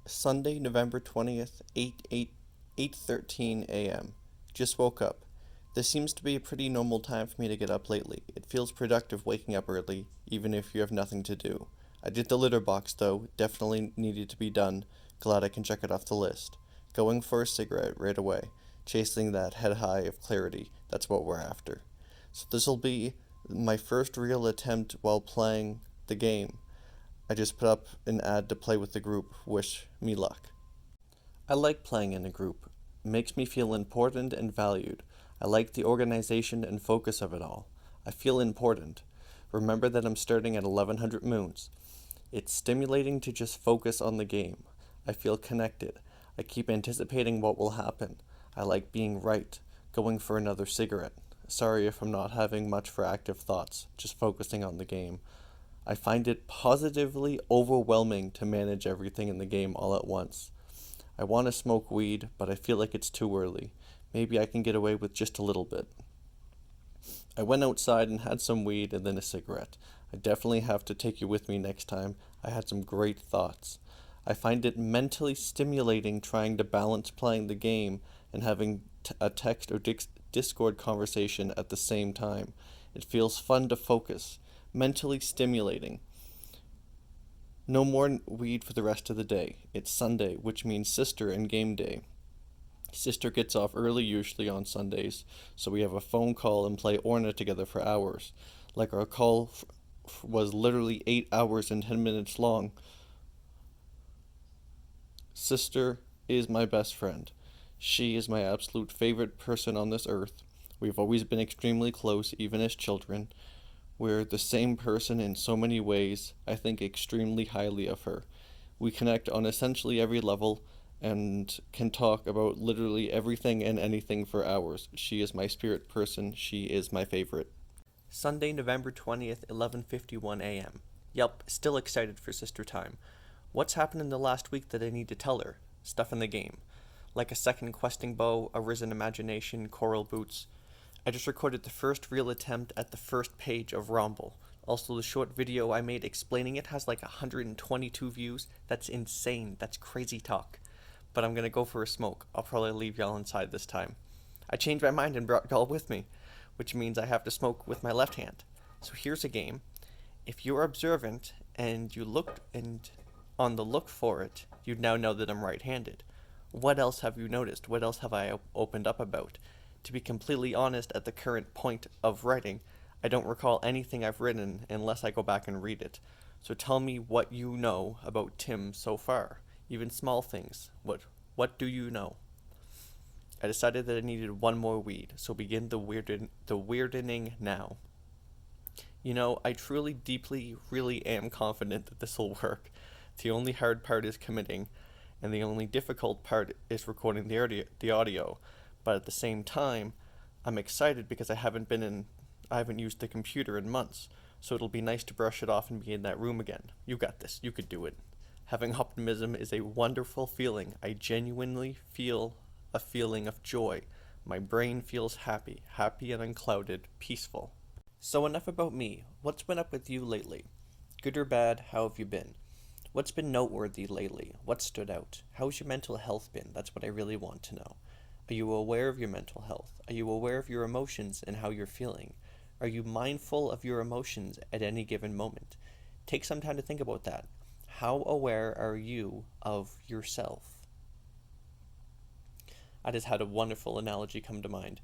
Sunday, November 20th, 8:13 a.m. Just woke up. This seems to be a pretty normal time for me to get up lately. It feels productive waking up early, even if you have nothing to do. I did the litter box though, definitely needed to be done. Glad I can check it off the list. Going for a cigarette right away, chasing that head high of clarity. That's what we're after. So this'll be my first real attempt while playing the game. I just put up an ad to play with the group. Wish me luck. I like playing in a group. It makes me feel important and valued. I like the organization and focus of it all. I feel important. Remember that I'm starting at 1100 moons. It's stimulating to just focus on the game. I feel connected. I keep anticipating what will happen. I like being right, going for another cigarette. Sorry if I'm not having much for active thoughts, just focusing on the game. I find it positively overwhelming to manage everything in the game all at once. I want to smoke weed, but I feel like it's too early. Maybe I can get away with just a little bit. I went outside and had some weed and then a cigarette. I definitely have to take you with me next time. I had some great thoughts. I find it mentally stimulating trying to balance playing the game and having a text or Discord conversation at the same time. It feels fun to focus, mentally stimulating. No more weed for the rest of the day. It's Sunday, which means sister and game day. Sister gets off early usually on Sundays, so we have a phone call and play Orna together for hours. Like our call was literally 8 hours and 10 minutes long. Sister is my best friend. She is my absolute favorite person on this earth. We've always been extremely close, even as children. We're the same person in so many ways. I think extremely highly of her. We connect on essentially every level and can talk about literally everything and anything for hours. She is my spirit person. She is my favorite. Sunday, November 20th, 11:51 a.m. Yep, still excited for sister time. What's happened in the last week that I need to tell her? Stuff in the game. Like a second questing bow, a risen imagination, coral boots. I just recorded the first real attempt at the first page of wrombl. Also, the short video I made explaining it has like 122 views. That's insane. That's crazy talk. But I'm gonna go for a smoke. I'll probably leave y'all inside this time. I changed my mind and brought y'all with me, which means I have to smoke with my left hand. So here's a game. If you're observant and you look and on the look for it, you'd now know that I'm right-handed. What else have you noticed? What else have I opened up about? To be completely honest, at the current point of writing, I don't recall anything I've written unless I go back and read it. So tell me what you know about Tim so far, even small things. What do you know? I decided that I needed one more weed, so begin the weirding now. You know, I truly, deeply, really am confident that this will work. The only hard part is committing, and the only difficult part is recording the audio. But at the same time, I'm excited because I haven't used the computer in months, so it'll be nice to brush it off and be in that room again. You got this. You could do it. Having optimism is a wonderful feeling. I genuinely feel a feeling of joy. My brain feels happy, happy and unclouded, peaceful. So enough about me. What's been up with you lately? Good or bad, how have you been? What's been noteworthy lately? What stood out? How's your mental health been? That's what I really want to know. Are you aware of your mental health? Are you aware of your emotions and how you're feeling? Are you mindful of your emotions at any given moment? Take some time to think about that. How aware are you of yourself? I just had a wonderful analogy come to mind.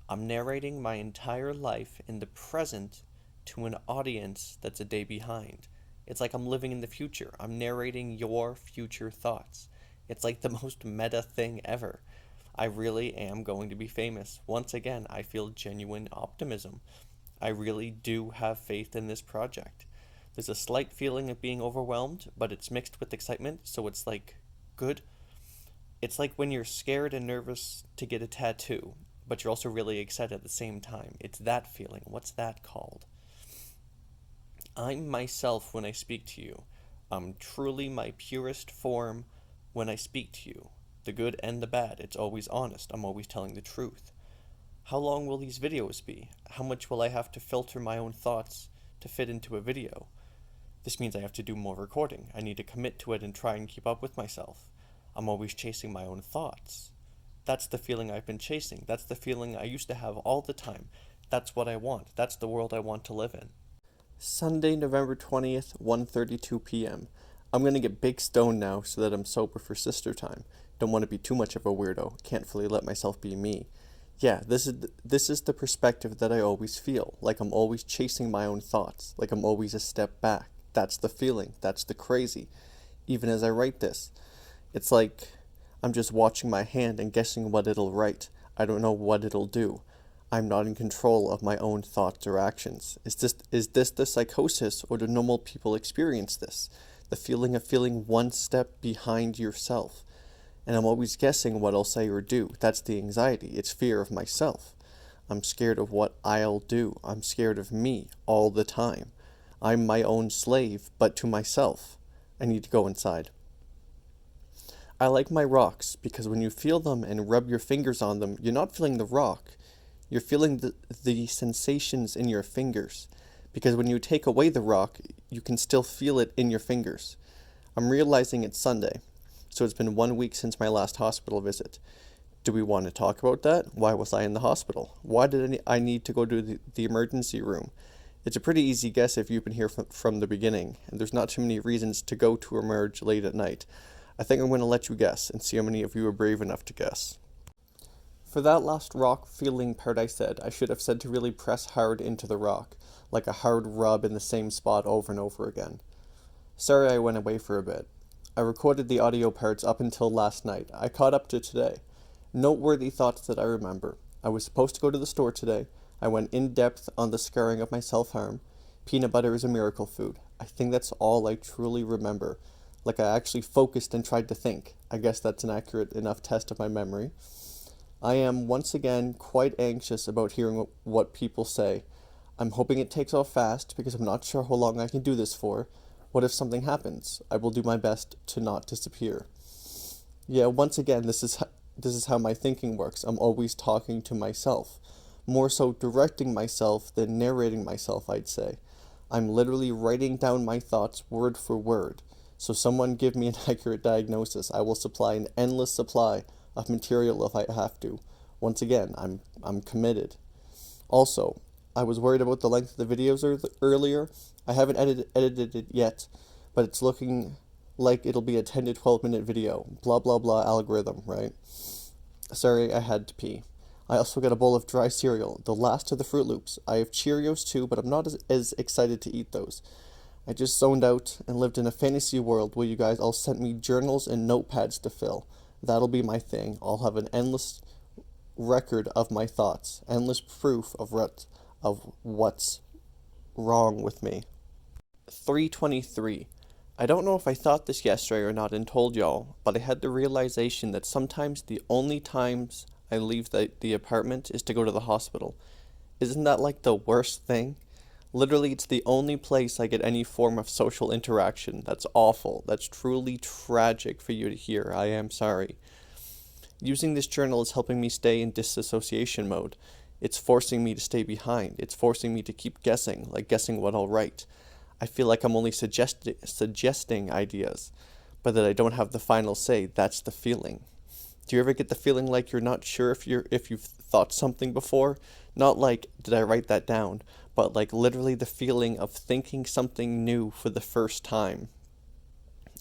I'm narrating my entire life in the present to an audience that's a day behind. It's like I'm living in the future. I'm narrating your future thoughts. It's like the most meta thing ever. I really am going to be famous. Once again, I feel genuine optimism. I really do have faith in this project. There's a slight feeling of being overwhelmed, but it's mixed with excitement, so it's like good. It's like when you're scared and nervous to get a tattoo, but you're also really excited at the same time. It's that feeling. What's that called? I'm myself when I speak to you. I'm truly my purest form when I speak to you. The good and the bad. It's always honest. I'm always telling the truth. How long will these videos be? How much will I have to filter my own thoughts to fit into a video? This means I have to do more recording. I need to commit to it and try and keep up with myself. I'm always chasing my own thoughts. That's the feeling I've been chasing. That's the feeling I used to have all the time. That's what I want. That's the world I want to live in. Sunday, November 20th, 1:32 p.m. I'm gonna get big stoned now so that I'm sober for sister time. Don't want to be too much of a weirdo. Can't fully let myself be me. Yeah, this is the perspective that I always feel, like I'm always chasing my own thoughts, like I'm always a step back. That's the feeling. That's the crazy. Even as I write this, it's like I'm just watching my hand and guessing what it'll write. I don't know what it'll do. I'm not in control of my own thoughts or actions. Is this the psychosis, or do normal people experience this? The feeling of feeling one step behind yourself. And I'm always guessing what I'll say or do. That's the anxiety. It's fear of myself. I'm scared of what I'll do. I'm scared of me all the time. I'm my own slave, but to myself. I need to go inside. I like my rocks because when you feel them and rub your fingers on them, you're not feeling the rock. You're feeling the sensations in your fingers. Because when you take away the rock, you can still feel it in your fingers. I'm realizing it's Sunday. So it's been 1 week since my last hospital visit. Do we want to talk about that? Why was I in the hospital? Why did I need to go to the emergency room? It's a pretty easy guess if you've been here from the beginning, and there's not too many reasons to go to emerge late at night. I think I'm going to let you guess and see how many of you are brave enough to guess. For that last rock feeling part I said, I should have said to really press hard into the rock, like a hard rub in the same spot over and over again. Sorry I went away for a bit. I recorded the audio parts up until last night. I caught up to today. Noteworthy thoughts that I remember. I was supposed to go to the store today. I went in depth on the scarring of my self-harm. Peanut butter is a miracle food. I think that's all I truly remember. Like I actually focused and tried to think. I guess that's an accurate enough test of my memory. I am once again quite anxious about hearing what people say. I'm hoping it takes off fast because I'm not sure how long I can do this for. What if something happens? I will do my best to not disappear. Yeah, once again, this is how my thinking works. I'm always talking to myself. More so directing myself than narrating myself, I'd say. I'm literally writing down my thoughts word for word. So someone give me an accurate diagnosis. I will supply an endless supply of material if I have to. Once again, I'm committed. Also, I was worried about the length of the videos earlier. I haven't edited it yet, but it's looking like it'll be a 10 to 12 minute video. Blah blah blah algorithm, right? Sorry, I had to pee. I also got a bowl of dry cereal, the last of the Fruit Loops. I have Cheerios too, but I'm not as excited to eat those. I just zoned out and lived in a fantasy world where you guys all sent me journals and notepads to fill. That'll be my thing. I'll have an endless record of my thoughts, endless proof of what's wrong with me. 3:23. I don't know if I thought this yesterday or not and told y'all, but I had the realization that sometimes the only times I leave the apartment is to go to the hospital. Isn't that like the worst thing? Literally, it's the only place I get any form of social interaction. That's awful. That's truly tragic for you to hear. I am sorry. Using this journal is helping me stay in disassociation mode. It's forcing me to stay behind. It's forcing me to keep guessing, like guessing what I'll write. I feel like I'm only suggesting ideas, but that I don't have the final say. That's the feeling. Do you ever get the feeling like you're not sure if you've thought something before? Not like, did I write that down? But like literally the feeling of thinking something new for the first time.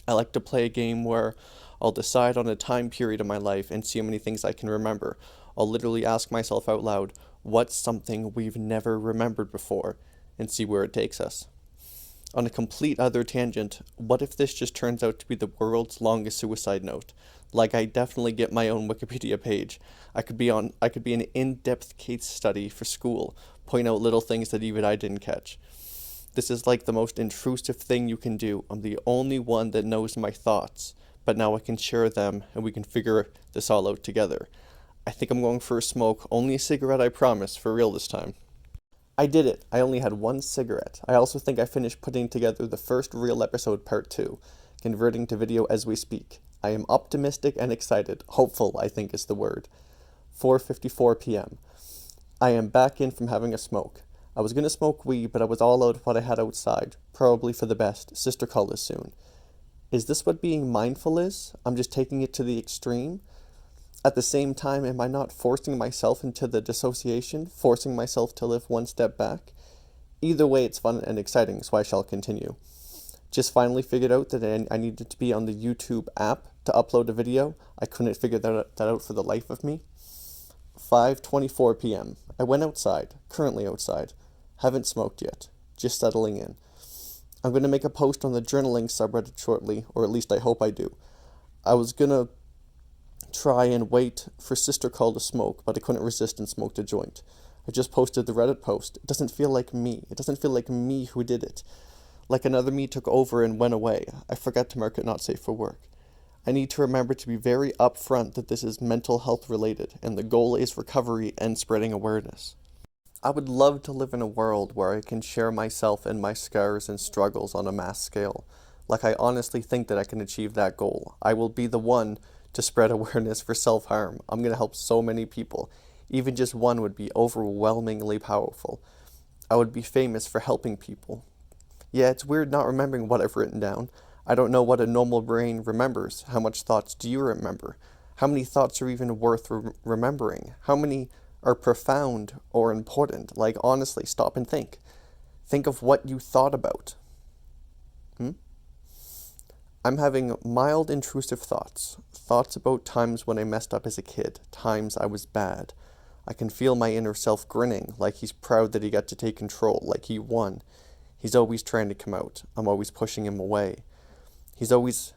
I like to play a game where I'll decide on a time period of my life and see how many things I can remember. I'll literally ask myself out loud, what's something we've never remembered before? And see where it takes us. On a complete other tangent, what if this just turns out to be the world's longest suicide note? Like I definitely get my own Wikipedia page. I could be an in-depth case study for school, point out little things that even I didn't catch. This is like the most intrusive thing you can do. I'm the only one that knows my thoughts, but now I can share them and we can figure this all out together. I think I'm going for a smoke, only a cigarette I promise, for real this time. I did it. I only had one cigarette. I also think I finished putting together the first real episode part 2, converting to video as we speak. I am optimistic and excited. Hopeful, I think is the word. 4:54 p.m. I am back in from having a smoke. I was gonna smoke weed, but I was all out of what I had outside. Probably for the best. Sister called us soon. Is this what being mindful is? I'm just taking it to the extreme? At the same time, am I not forcing myself into the dissociation, forcing myself to live one step back? Either way, it's fun and exciting, so I shall continue. Just finally figured out that I needed to be on the YouTube app to upload a video. I couldn't figure that out for the life of me. 5:24 p.m. I went outside, currently outside. Haven't smoked yet, just settling in. I'm going to make a post on the journaling subreddit shortly, or at least I hope I do. I was going to try and wait for Sister Call to smoke, but I couldn't resist and smoked a joint. I just posted the Reddit post. It doesn't feel like me. It doesn't feel like me who did it. Like another me took over and went away. I forgot to mark it not safe for work. I need to remember to be very upfront that this is mental health related, and the goal is recovery and spreading awareness. I would love to live in a world where I can share myself and my scars and struggles on a mass scale. Like I honestly think that I can achieve that goal. I will be the one to spread awareness for self-harm. I'm going to help so many people. Even just one would be overwhelmingly powerful. I would be famous for helping people. Yeah, it's weird not remembering what I've written down. I don't know what a normal brain remembers. How much thoughts do you remember? How many thoughts are even worth remembering? How many are profound or important? Like, honestly, stop and think. Think of what you thought about. I'm having mild intrusive thoughts. Thoughts about times when I messed up as a kid. Times I was bad. I can feel my inner self grinning, like he's proud that he got to take control, like he won. He's always trying to come out. I'm always pushing him away. He's always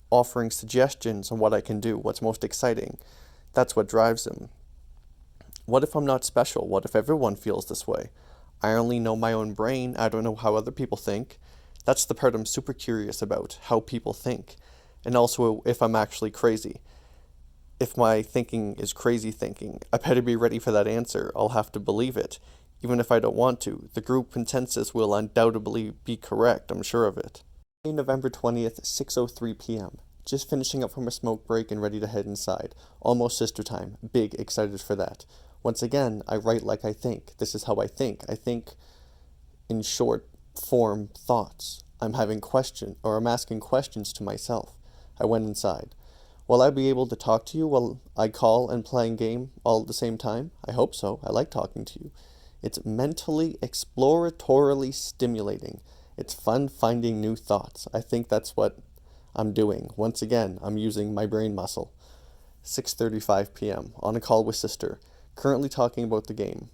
offering suggestions on what I can do, what's most exciting. That's what drives him. What if I'm not special? What if everyone feels this way? I only know my own brain. I don't know how other people think. That's the part I'm super curious about, how people think. And also if I'm actually crazy. If my thinking is crazy thinking, I better be ready for that answer. I'll have to believe it. Even if I don't want to. The group consensus will undoubtedly be correct, I'm sure of it. November 20th, 6:03 p.m. Just finishing up from a smoke break and ready to head inside. Almost sister time. Big excited for that. Once again, I write like I think. This is how I think. I think in short form thoughts. I'm asking questions to myself. I went inside. Will I be able to talk to you while I call and playing game all at the same time? I hope so. I like talking to you. It's mentally exploratorily stimulating. It's fun finding new thoughts. I think that's what I'm doing. Once again, I'm using my brain muscle. 6:35 p.m. On a call with sister. Currently talking about the game.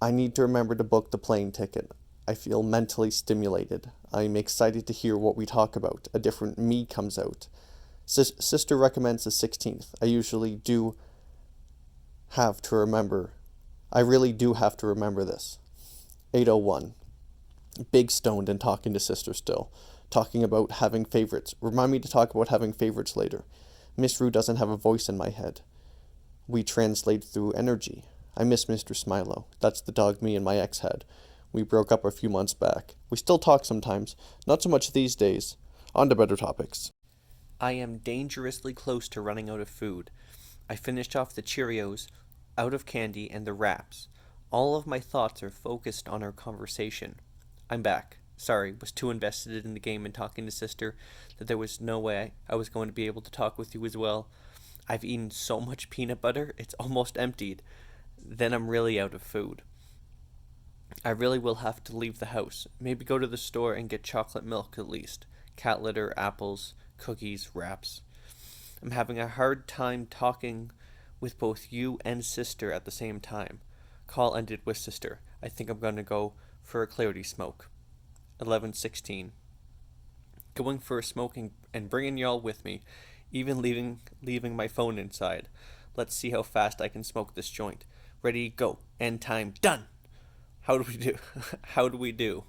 I need to remember to book the plane ticket. I feel mentally stimulated. I'm excited to hear what we talk about. A different me comes out. Sister recommends the 16th. I usually do have to remember. I really do have to remember this. 8:01. Big stoned and talking to sister still. Talking about having favorites. Remind me to talk about having favorites later. Miss Rue doesn't have a voice in my head. We translate through energy. I miss Mr. Smilo. That's the dog me and my ex had. We broke up a few months back. We still talk sometimes. Not so much these days. On to better topics. I am dangerously close to running out of food. I finished off the Cheerios, out of candy, and the wraps. All of my thoughts are focused on our conversation. I'm back. Sorry, was too invested in the game and talking to sister that there was no way I was going to be able to talk with you as well. I've eaten so much peanut butter, it's almost emptied. Then I'm really out of food. I really will have to leave the house. Maybe go to the store and get chocolate milk at least. Cat litter, apples, cookies, wraps. I'm having a hard time talking with both you and sister at the same time. Call ended with sister. I think I'm going to go for a clarity smoke. 11:16. Going for a smoking and bringing y'all with me, even leaving my phone inside. Let's see how fast I can smoke this joint. Ready, go. End time. Done. How do we do? How do we do?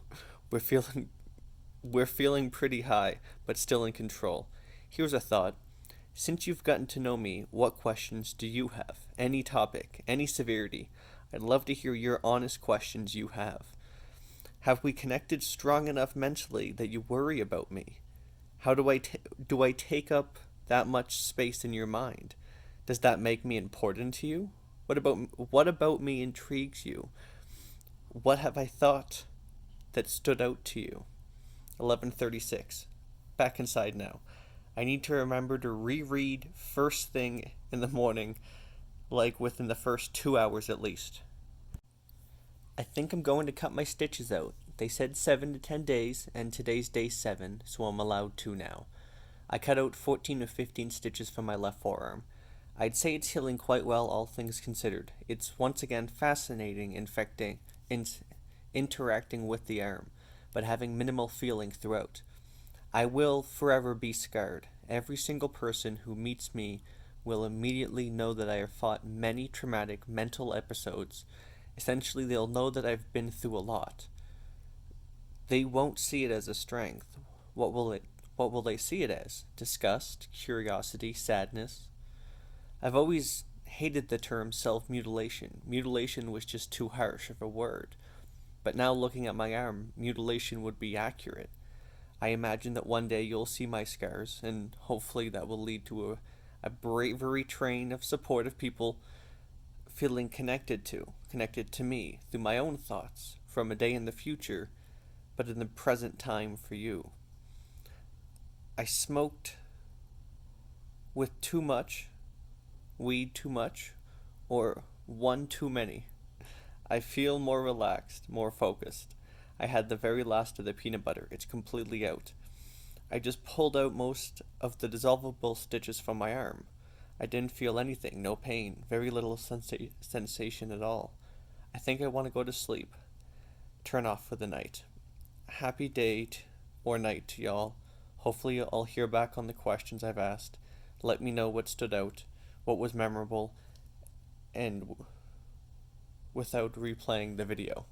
We're feeling pretty high, but still in control. Here's a thought. Since you've gotten to know me, what questions do you have? Any topic, any severity. I'd love to hear your honest questions you have. Have we connected strong enough mentally that you worry about me? How do I take up that much space in your mind? Does that make me important to you? What about me intrigues you? What have I thought that stood out to you? 11:36. Back inside now. I need to remember to reread first thing in the morning, like within the first 2 hours at least. I think I'm going to cut my stitches out. They said 7 to 10 days, and today's day 7, so I'm allowed 2 now. I cut out 14 or 15 stitches from my left forearm. I'd say it's healing quite well, all things considered. It's once again fascinating interacting with the arm, but having minimal feeling throughout. I will forever be scarred. Every single person who meets me will immediately know that I have fought many traumatic mental episodes. Essentially, they'll know that I've been through a lot. They won't see it as a strength. What will they see it as? Disgust, curiosity, sadness? I've always hated the term self-mutilation. Mutilation was just too harsh of a word. But now looking at my arm, mutilation would be accurate. I imagine that one day you'll see my scars, and hopefully that will lead to a bravery train of supportive people feeling connected to me through my own thoughts from a day in the future, but in the present time for you. I smoked with too much, weed too much, or one too many. I feel more relaxed, more focused. I had the very last of the peanut butter. It's completely out. I just pulled out most of the dissolvable stitches from my arm. I didn't feel anything, no pain, very little sensation at all. I think I want to go to sleep. Turn off for the night. Happy day or night to y'all. Hopefully I'll hear back on the questions I've asked. Let me know what stood out, what was memorable, and without replaying the video.